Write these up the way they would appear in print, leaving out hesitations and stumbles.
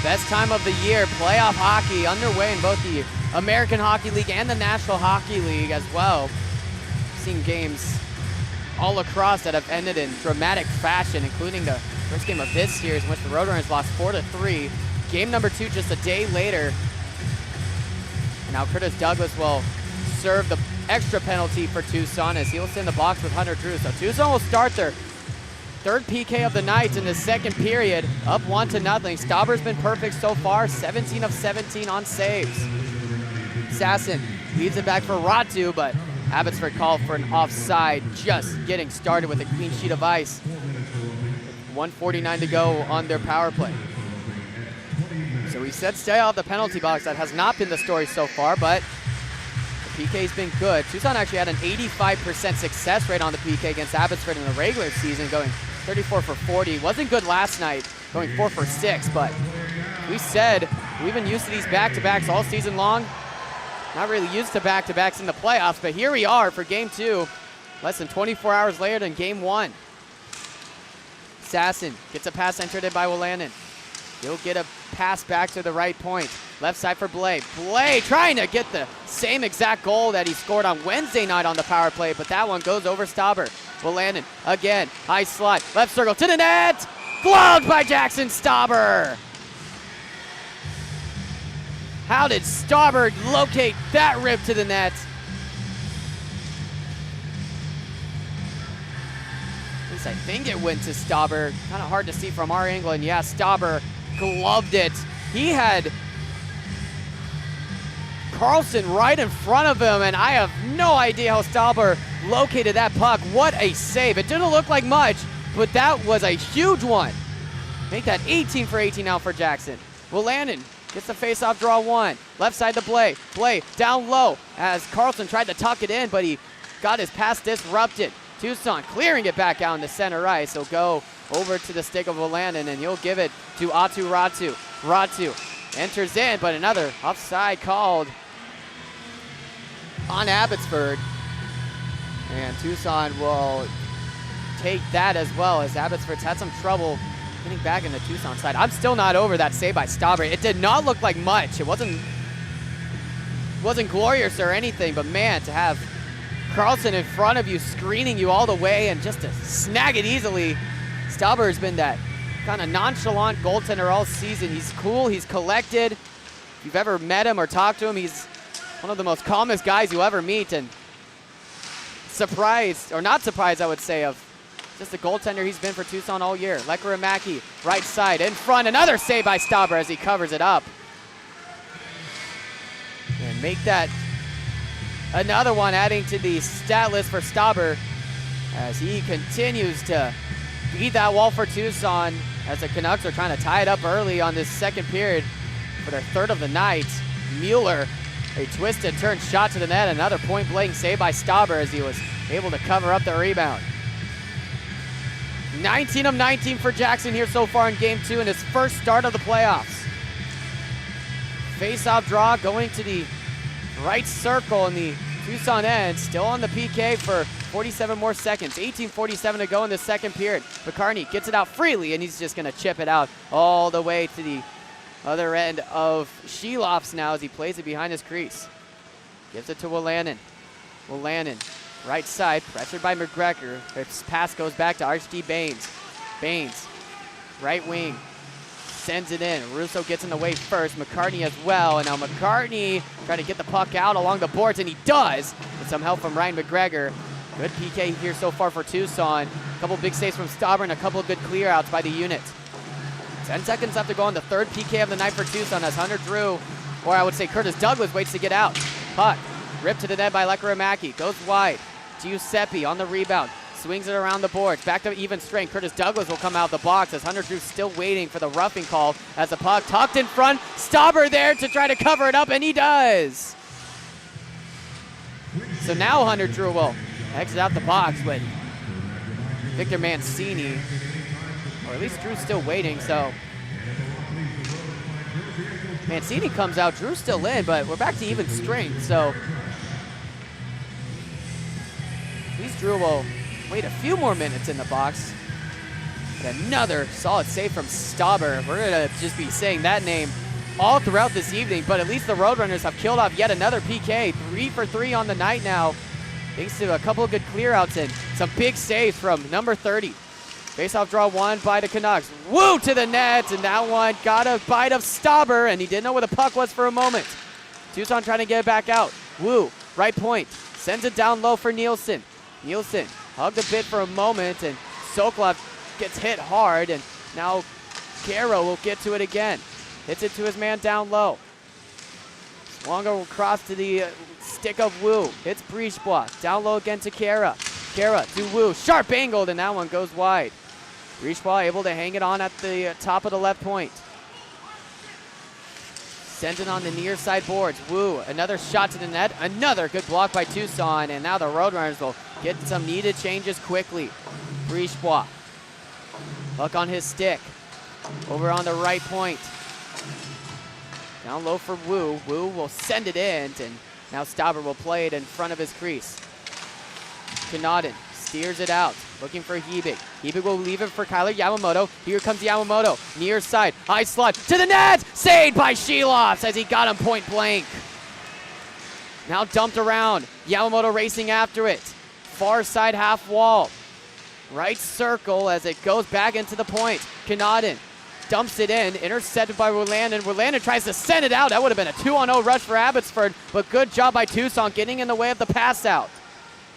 Best time of the year, playoff hockey underway in both the American Hockey League and the National Hockey League as well. Seeing games all across that have ended in dramatic fashion, including the first game of this series in which the Roadrunners lost 4-3. Game number 2 just a day later. And now Curtis Douglas will serve the extra penalty for Tucson as he'll sit in the box with Hunter Drew. So Tucson will start their third PK of the night in the second period, up 1-0. Stauber's been perfect so far, 17 of 17 on saves. Sasson leads it back for Ratu, but Abbotsford called for an offside, just getting started with a clean sheet of ice. 1:49 to go on their power play. So we said stay out of the penalty box. That has not been the story so far, but the PK's been good. Tucson actually had an 85% success rate on the PK against Abbotsford in the regular season, going 34 for 40. Wasn't good last night, going 4 for 6, but we said we've been used to these back-to-backs all season long. Not really used to back-to-backs in the playoffs, but here we are for game 2, less than 24 hours later than game 1. Sasson gets a pass entered in by Wolanin. He'll get a pass back to the right point. Left side for Blay. Blay trying to get the same exact goal that he scored on Wednesday night on the power play, but that one goes over Stauber. Wolanin again, high slot, left circle to the net. Gloved by Jackson Stauber. How did Stauber locate that rip to the net? At least I think it went to Stauber. Kind of hard to see from our angle, and yeah, Stauber gloved it. He had Carlson right in front of him, and I have no idea how Stauber located that puck. What a save. It didn't look like much, but that was a huge one. Make that 18 for 18 now for Jackson. Wolanin gets the face-off draw 1. Left side to Blay. Blay down low as Carlson tried to tuck it in, but he got his pass disrupted. Tucson clearing it back out into center ice. He'll go over to the stick of Wolanin, and he'll give it to Aatu Ratu. Ratu enters in, but another offside called on Abbotsford. And Tucson will take that as well, as Abbotsford's had some trouble getting back in the Tucson side. I'm still not over that save by Stauber. It did not look like much. It wasn't glorious or anything, but man, to have Carlson in front of you, screening you all the way, and just to snag it easily. Stauber has been that kind of nonchalant goaltender all season. He's cool, he's collected. If you've ever met him or talked to him, he's one of the most calmest guys you ever meet, and surprised, or not surprised I would say, of just the goaltender he's been for Tucson all year. Lekkerimaki, right side, in front, another save by Stauber as he covers it up. And make that another one, adding to the stat list for Stauber as he continues to beat that wall for Tucson as the Canucks are trying to tie it up early on this second period for their third of the night. Mueller, a twisted turn shot to the net, another point-blank save by Stauber as he was able to cover up the rebound. 19 of 19 for Jackson here so far in game 2 in his first start of the playoffs. Face-off draw going to the right circle in the Tucson end, still on the PK for 47 more seconds. 18:47 to go in the second period. McCartney gets it out freely, and he's just going to chip it out all the way to the other end of Shelofs now as he plays it behind his crease. Gives it to Wolanin. Wolanin, right side, pressured by McGregor. His pass goes back to Archie Baines. Baines, right wing, sends it in. Russo gets in the way first. McCartney as well. And now McCartney trying to get the puck out along the boards, and he does with some help from Ryan McGregor. Good PK here so far for Tucson. A couple big saves from Stauber and a couple of good clear outs by the unit. 10 seconds left to go on the third PK of the night for Tucson as Hunter Drew, or I would say Curtis Douglas, waits to get out. Puck ripped to the net by Lekkerimaki. Goes wide. Giuseppe on the rebound. Swings it around the boards. Back to even strength. Curtis Douglas will come out the box as Hunter Drew still waiting for the roughing call as the puck tucked in front. Stauber there to try to cover it up, and he does. So now Hunter Drew will exit out the box, but Victor Mancini, or at least Drew's still waiting, so Mancini comes out, Drew's still in, but we're back to even strength, so at least Drew will wait a few more minutes in the box. And another solid save from Stauber. We're going to just be saying that name all throughout this evening, but at least the Roadrunners have killed off yet another PK. 3 for 3 on the night now, thanks to a couple of good clear-outs and some big saves from number 30. Face-off draw won by the Canucks. Woo to the net, and that one got a bite of Stauber, and he didn't know where the puck was for a moment. Tucson trying to get it back out. Woo, right point, sends it down low for Nielsen. Nielsen hugged a bit for a moment, and Sokolov gets hit hard, and now Caro will get to it again. Hits it to his man down low. Swanga will cross to the stick of Wu. Hits Brisebois. Down low again to Kara. Kara to Wu. Sharp angled, and that one goes wide. Brisebois able to hang it on at the top of the left point. Sends it on the near side boards. Wu, another shot to the net. Another good block by Tucson, and now the Roadrunners will get some needed changes quickly. Brisebois. Puck on his stick. Over on the right point. Down low for Wu. Wu will send it in, and now Stauber will play it in front of his crease. Connaughton steers it out, looking for Hebig. Hebig will leave it for Kyler Yamamoto. Here comes Yamamoto, near side, high slot, to the net! Saved by Sheloff as he got him point blank. Now dumped around, Yamamoto racing after it. Far side half wall. Right circle as it goes back into the point. Connaughton dumps it in, intercepted by Werlander. Werlander tries to send it out. That would have been a 2-on-0 rush for Abbotsford, but good job by Tucson getting in the way of the pass out.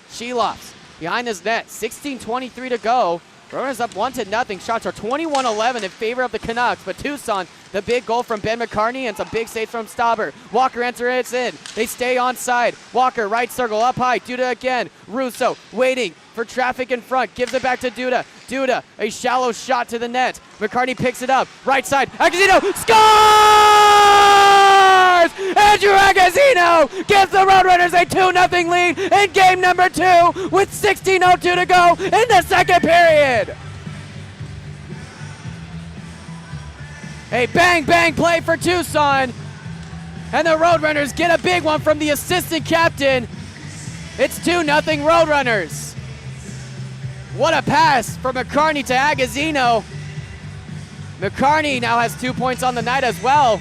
Sheloff behind his net, 16:23 to go. Runners up 1-0. Shots are 21-11 in favor of the Canucks, but Tucson, the big goal from Ben McCartney and some big saves from Stauber. Walker enters in. They stay on side. Walker, right circle, up high. Duda again. Russo waiting for traffic in front. Gives it back to Duda. Duda, a shallow shot to the net. McCartney picks it up. Right side. Agazino scores! Andrew Agazino gives the Roadrunners a 2-0 lead in game number 2 with 16:02 to go in the second period. A bang-bang play for Tucson. And the Roadrunners get a big one from the assistant captain. It's 2-0 Roadrunners. What a pass from McCartney to Agazino. McCartney now has 2 points on the night as well.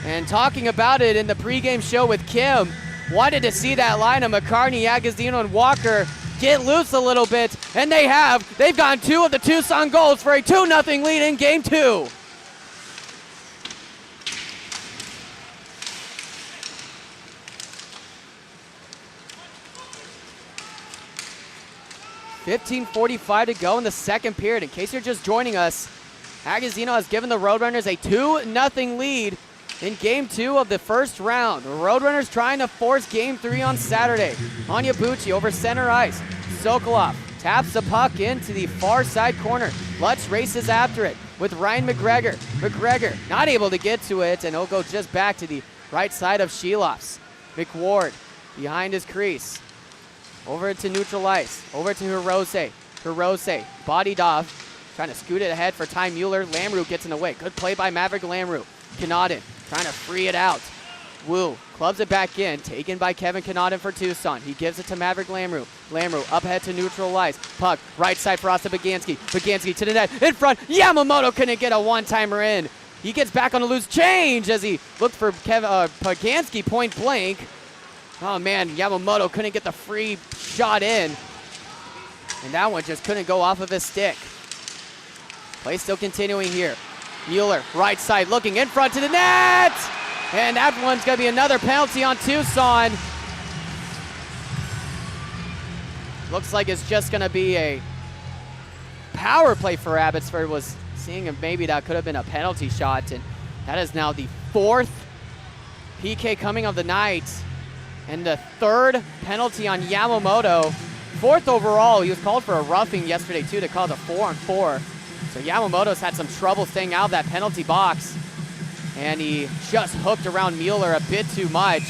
And talking about it in the pregame show with Kim, wanted to see that line of McCartney, Agazino, and Walker get loose a little bit, and they have. They've gotten 2 of the Tucson goals for a 2-0 lead in game 2. .45 to go in the second period. In case you're just joining us, Agazino has given the Roadrunners a 2-0 lead in game 2 of the first round. The Roadrunners trying to force game 3 on Saturday. Onyebuchi over center ice. Sokolov taps the puck into the far side corner. Lutz races after it with Ryan McGregor. McGregor not able to get to it, and he'll go just back to the right side of Sheloff's. McWard behind his crease. Over to neutral ice. Over to Hirose. Hirose bodied off. Trying to scoot it ahead for Ty Mueller. Lamrou gets in the way. Good play by Maverick Lamrou. Connaughton trying to free it out. Wu clubs it back in. Taken by Kevin Connaughton for Tucson. He gives it to Maverick Lamrou. Lamrou up ahead to neutral ice. Puck right side for Asta Baganski. Baganski to the net. In front. Yamamoto couldn't get a one-timer in. He gets back on a loose change as he looked for Baganski point blank. Oh man, Yamamoto couldn't get the free shot in. And that one just couldn't go off of his stick. Play still continuing here. Mueller, right side, looking in front to the net! And that one's gonna be another penalty on Tucson. Looks like it's just gonna be a power play for Abbotsford. Was seeing if maybe that could have been a penalty shot. And that is now the 4th PK coming of the night. And the 3rd penalty on Yamamoto. 4th overall. He was called for a roughing yesterday too to cause a 4-on-4. So Yamamoto's had some trouble staying out of that penalty box. And he just hooked around Mueller a bit too much.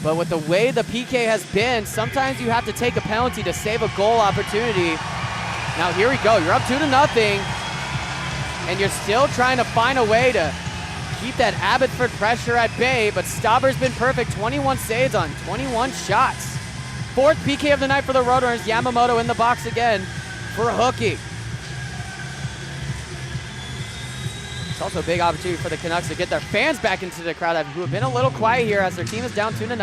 But with the way the PK has been, sometimes you have to take a penalty to save a goal opportunity. Now here we go. You're up 2-0. And you're still trying to find a way to keep that Abbotsford pressure at bay, but Stauber's been perfect. 21 saves on 21 shots. 4th PK of the night for the Roadrunners. Yamamoto in the box again for hooking. It's also a big opportunity for the Canucks to get their fans back into the crowd, who have been a little quiet here as their team is down 2-0.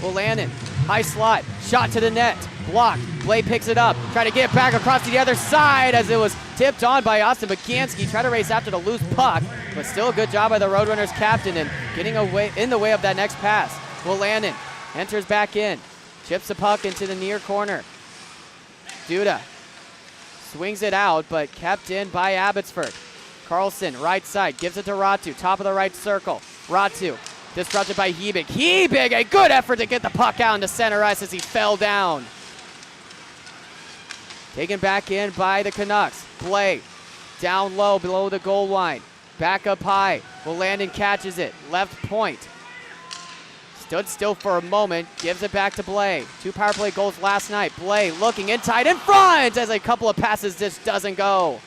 Wolanin, high slot, shot to the net, blocked. Blais picks it up, try to get back across to the other side as it was tipped on by Austin Baganski. Try to race after the loose puck, but still a good job by the Roadrunners captain and getting away in the way of that next pass. Wolanin enters back in, chips the puck into the near corner. Duda swings it out, but kept in by Abbotsford. Carlson, right side, gives it to Ratu, top of the right circle. Ratu, disrupted by Hebig. Hebig, a good effort to get the puck out into center ice as he fell down. Taken back in by the Canucks. Blais, down low, below the goal line. Back up high, Wolanin catches it, left point. Stood still for a moment, gives it back to Blais. 2 power play goals last night. Blais looking in tight in front as a couple of passes just doesn't go.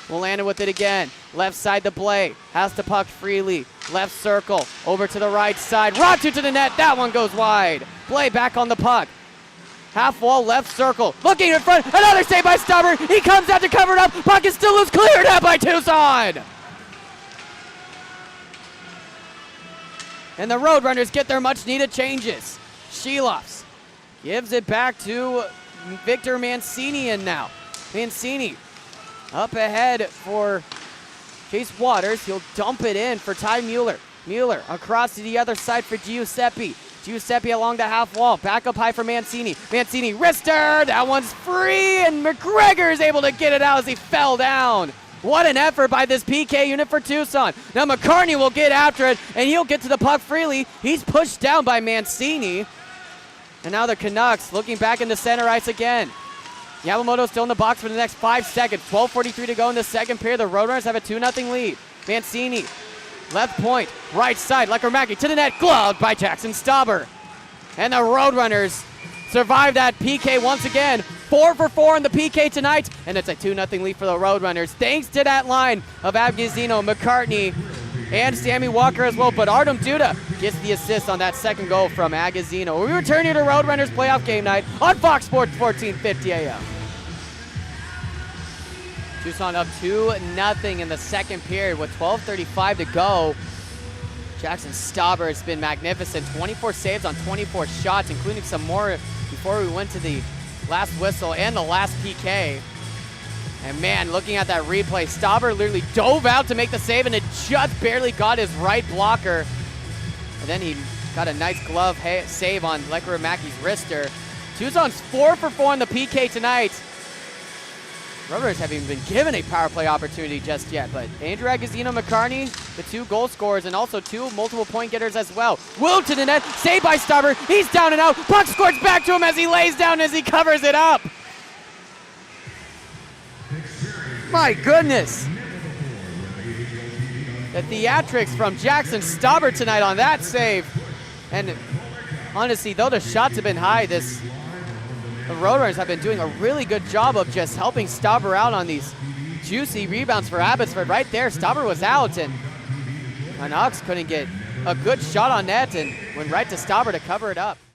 Wolanin with it again. Left side to Blais. Has the puck freely. Left circle. Over to the right side. Ratu to the net. That one goes wide. Blais back on the puck. Half wall, left circle. Looking in front. Another save by Stubber. He comes out to cover it up. Puck is still loose. Cleared out by Tucson. And the Roadrunners get their much-needed changes. Shelofs gives it back to Victor Mancini in now. Mancini up ahead for Chase Waters. He'll dump it in for Ty Mueller. Mueller across to the other side for Giuseppe. Giuseppe along the half wall. Back up high for Mancini. Mancini, wrister. That one's free, and McGregor is able to get it out as he fell down. What an effort by this PK unit for Tucson. Now McCartney will get after it, and he'll get to the puck freely. He's pushed down by Mancini. And now the Canucks looking back into center ice again. Yamamoto still in the box for the next 5 seconds. 12:43 to go in the second period. The Roadrunners have a 2-0 lead. Mancini, left point, right side. Lekarmaki to the net, gloved by Jackson Stauber. And the Roadrunners survive that PK once again. 4 for 4 in the PK tonight, and it's a 2-0 lead for the Roadrunners. Thanks to that line of Abgazino, McCartney, and Sammy Walker as well. But Artem Duda gets the assist on that second goal from Agazino. We return here to Roadrunners playoff game night on Fox Sports 1450 AM. Tucson up 2-0 in the second period with 12:35 to go. Jackson Stauber has been magnificent. 24 saves on 24 shots, including some more before we went to the last whistle and the last PK. And man, looking at that replay, Stauber literally dove out to make the save, and it just barely got his right blocker. And then he got a nice glove save on Lekarmaki's wrister. Tucson's 4 for 4 in the PK tonight. Roadrunners haven't even been given a power play opportunity just yet, but Andrew Agazino, McCartney, the 2 goal scorers, and also 2 multiple point getters as well. Will to the net, saved by Stauber. He's down and out. Puck squirts back to him as he lays down as he covers it up. My goodness. The theatrics from Jackson Stauber tonight on that save. And honestly, though the shots have been high, the Roadrunners have been doing a really good job of just helping Stauber out on these juicy rebounds for Abbotsford. Right there, Stauber was out, and Canucks couldn't get a good shot on net and went right to Stauber to cover it up.